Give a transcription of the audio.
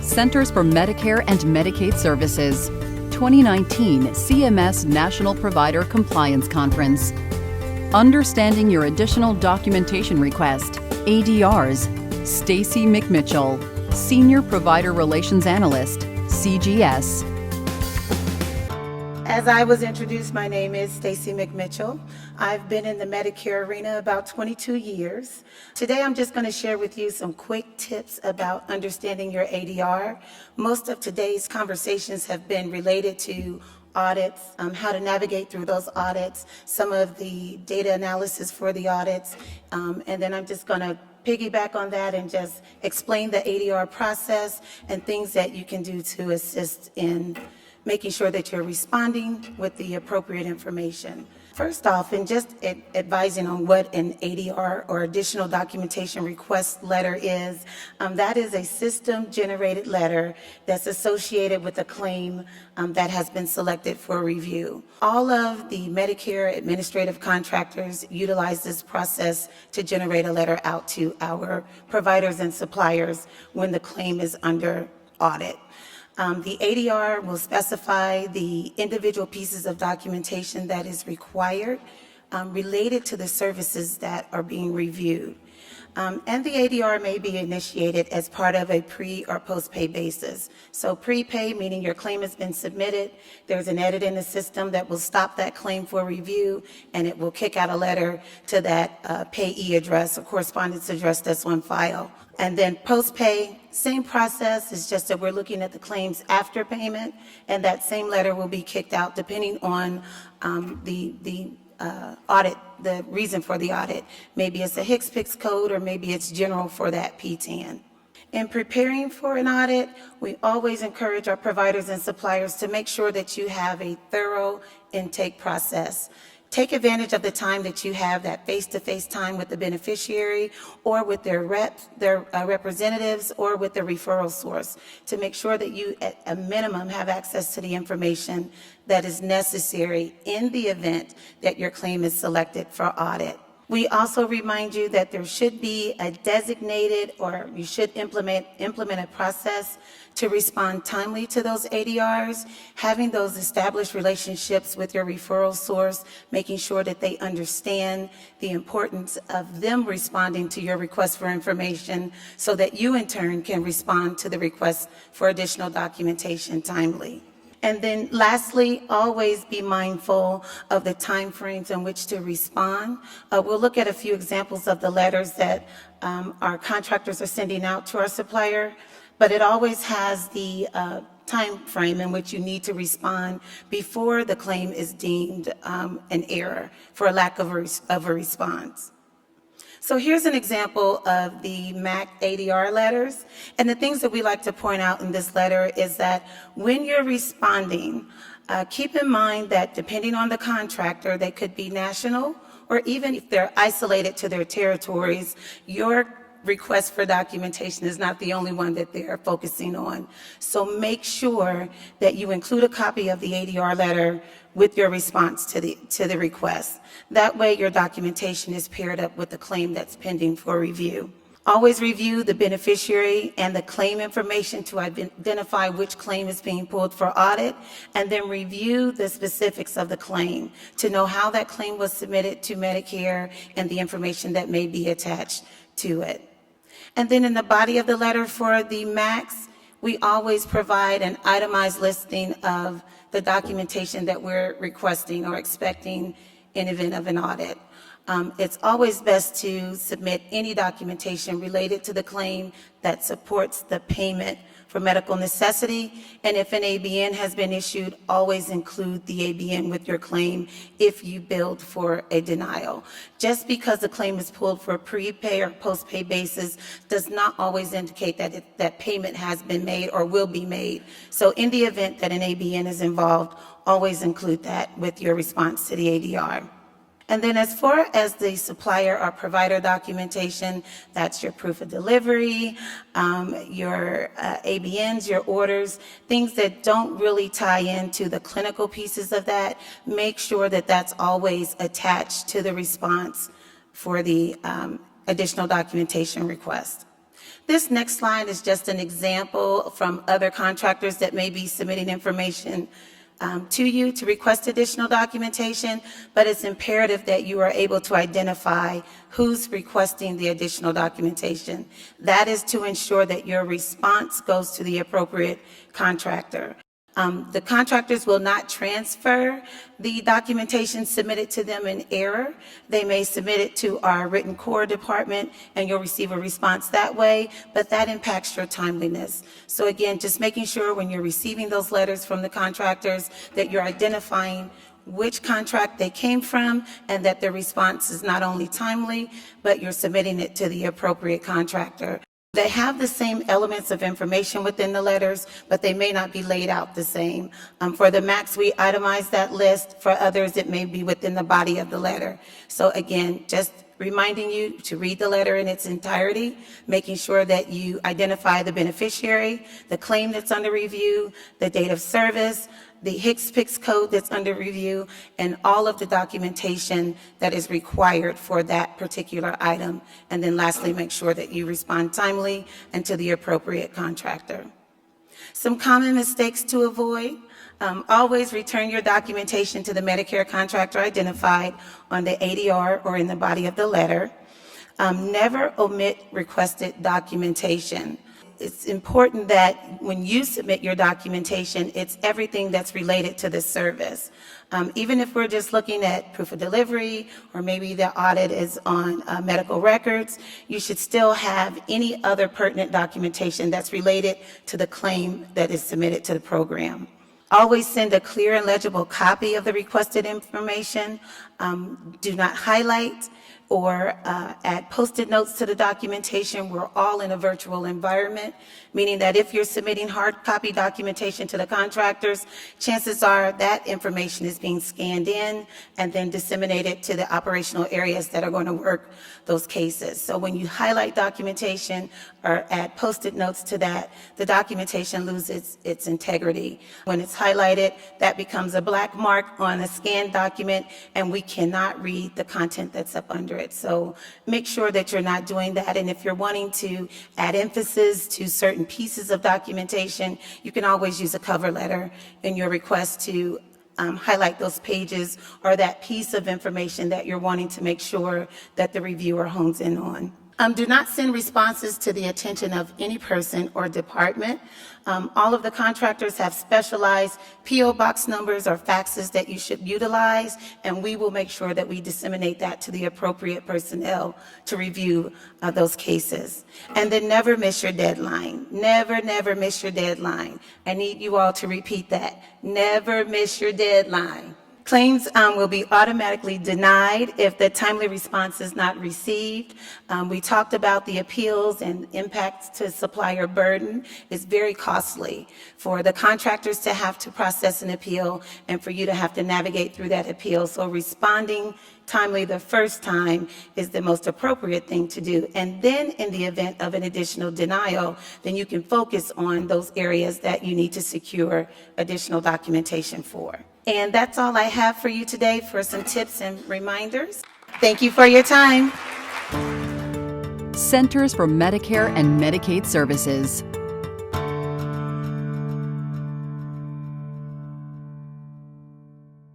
Centers for Medicare and Medicaid Services, 2019 CMS National Provider Compliance Conference. Understanding your additional documentation request, ADRs, Stacy McMitchell, Senior Provider Relations Analyst, CGS. As I was introduced, my name is Stacy McMitchell. I've been in the Medicare arena about 22 years. Today I'm just going to share with you some quick tips about understanding your ADR. Most of today's conversations have been related to audits, how to navigate through those audits, some of the data analysis for the audits, and then I'm just going to piggyback on that and just explain the ADR process and things that you can do to assist in making sure that you're responding with the appropriate information. First off, and just advising on what an ADR or additional documentation request letter is, that is a system-generated letter that's associated with a claim that has been selected for review. All of the Medicare administrative contractors utilize this process to generate a letter out to our providers and suppliers when the claim is under audit. The ADR will specify the individual pieces of documentation that is required related to the services that are being reviewed. And the ADR may be initiated as part of a pre- or post-pay basis. So pre-pay, meaning your claim has been submitted, there's an edit in the system that will stop that claim for review, and it will kick out a letter to that payee address or correspondence address that's on file. And then post-pay, same process, it's just that we're looking at the claims after payment, and that same letter will be kicked out depending on the audit, the reason for the audit. Maybe it's a HCPCS code, or maybe it's general for that P10. In preparing for an audit, we always encourage our providers and suppliers to make sure that you have a thorough intake process. Take advantage of the time that you have, that face-to-face time with the beneficiary or with their representatives or with the referral source to make sure that you, at a minimum, have access to the information that is necessary in the event that your claim is selected for audit. We also remind you that there should be a designated, or you should implement a process to respond timely to those ADRs, having those established relationships with your referral source, making sure that they understand the importance of them responding to your request for information so that you in turn can respond to the request for additional documentation timely. And then lastly, always be mindful of the time frames in which to respond. We'll look at a few examples of the letters that our contractors are sending out to our supplier, but it always has the time frame in which you need to respond before the claim is deemed an error for a lack of a response. So here's an example of the MAC ADR letters. And the things that we like to point out in this letter is that when you're responding, keep in mind that depending on the contractor, they could be national, or even if they're isolated to their territories, your request for documentation is not the only one that they're focusing on. So make sure that you include a copy of the ADR letter with your response to the request. That way your documentation is paired up with the claim that's pending for review. Always review the beneficiary and the claim information to identify which claim is being pulled for audit, and then review the specifics of the claim to know how that claim was submitted to Medicare and the information that may be attached to it. And then in the body of the letter for the MACs, we always provide an itemized listing of the documentation that we're requesting or expecting in event of an audit. It's always best to submit any documentation related to the claim that supports the payment for medical necessity. And if an ABN has been issued, always include the ABN with your claim if you billed for a denial. Just because the claim is pulled for a prepay or post-pay basis does not always indicate that that payment has been made or will be made. So in the event that an ABN is involved, always include that with your response to the ADR. And then as far as the supplier or provider documentation, that's your proof of delivery, your ABNs, your orders, things that don't really tie into the clinical pieces of that. Make sure that that's always attached to the response for the additional documentation request. This next line is just an example from other contractors that may be submitting information to you to request additional documentation, but it's imperative that you are able to identify who's requesting the additional documentation. That is to ensure that your response goes to the appropriate contractor. The contractors will not transfer the documentation submitted to them in error. They may submit it to our written core department and you'll receive a response that way, but that impacts your timeliness. So again, just making sure when you're receiving those letters from the contractors that you're identifying which contract they came from and that the response is not only timely, but you're submitting it to the appropriate contractor. They have the same elements of information within the letters, but they may not be laid out the same. For the MACs, we itemize that list. For others, it may be within the body of the letter. So again, just reminding you to read the letter in its entirety, making sure that you identify the beneficiary, the claim that's under review, the date of service, the HCPCS code that's under review, and all of the documentation that is required for that particular item. And then lastly, make sure that you respond timely and to the appropriate contractor. Some common mistakes to avoid. Always return your documentation to the Medicare contractor identified on the ADR or in the body of the letter. Never omit requested documentation. It's important that when you submit your documentation, it's everything that's related to the service. Even if we're just looking at proof of delivery, or maybe the audit is on medical records, you should still have any other pertinent documentation that's related to the claim that is submitted to the program. Always send a clear and legible copy of the requested information. Do not highlight or add Post-it notes to the documentation. We're all in a virtual environment, meaning that if you're submitting hard copy documentation to the contractors, chances are that information is being scanned in and then disseminated to the operational areas that are going to work those cases. So when you highlight documentation or add Post-it notes to that, the documentation loses its integrity. When it's highlighted, that becomes a black mark on a scanned document, and we cannot read the content that's up under it. So make sure that you're not doing that. And if you're wanting to add emphasis to certain pieces of documentation, you can always use a cover letter in your request to highlight those pages or that piece of information that you're wanting to make sure that the reviewer hones in on. Do not send responses to the attention of any person or department. All of the contractors have specialized P.O. box numbers or faxes that you should utilize, and we will make sure that we disseminate that to the appropriate personnel to review those cases. And then never miss your deadline. Never, never miss your deadline. I need you all to repeat that. Never miss your deadline. Claims will be automatically denied if the timely response is not received. We talked about the appeals and impacts to supplier burden. It's very costly for the contractors to have to process an appeal and for you to have to navigate through that appeal. So responding timely the first time is the most appropriate thing to do. And then in the event of an additional denial, then you can focus on those areas that you need to secure additional documentation for. And that's all I have for you today for some tips and reminders. Thank you for your time. Centers for Medicare and Medicaid Services.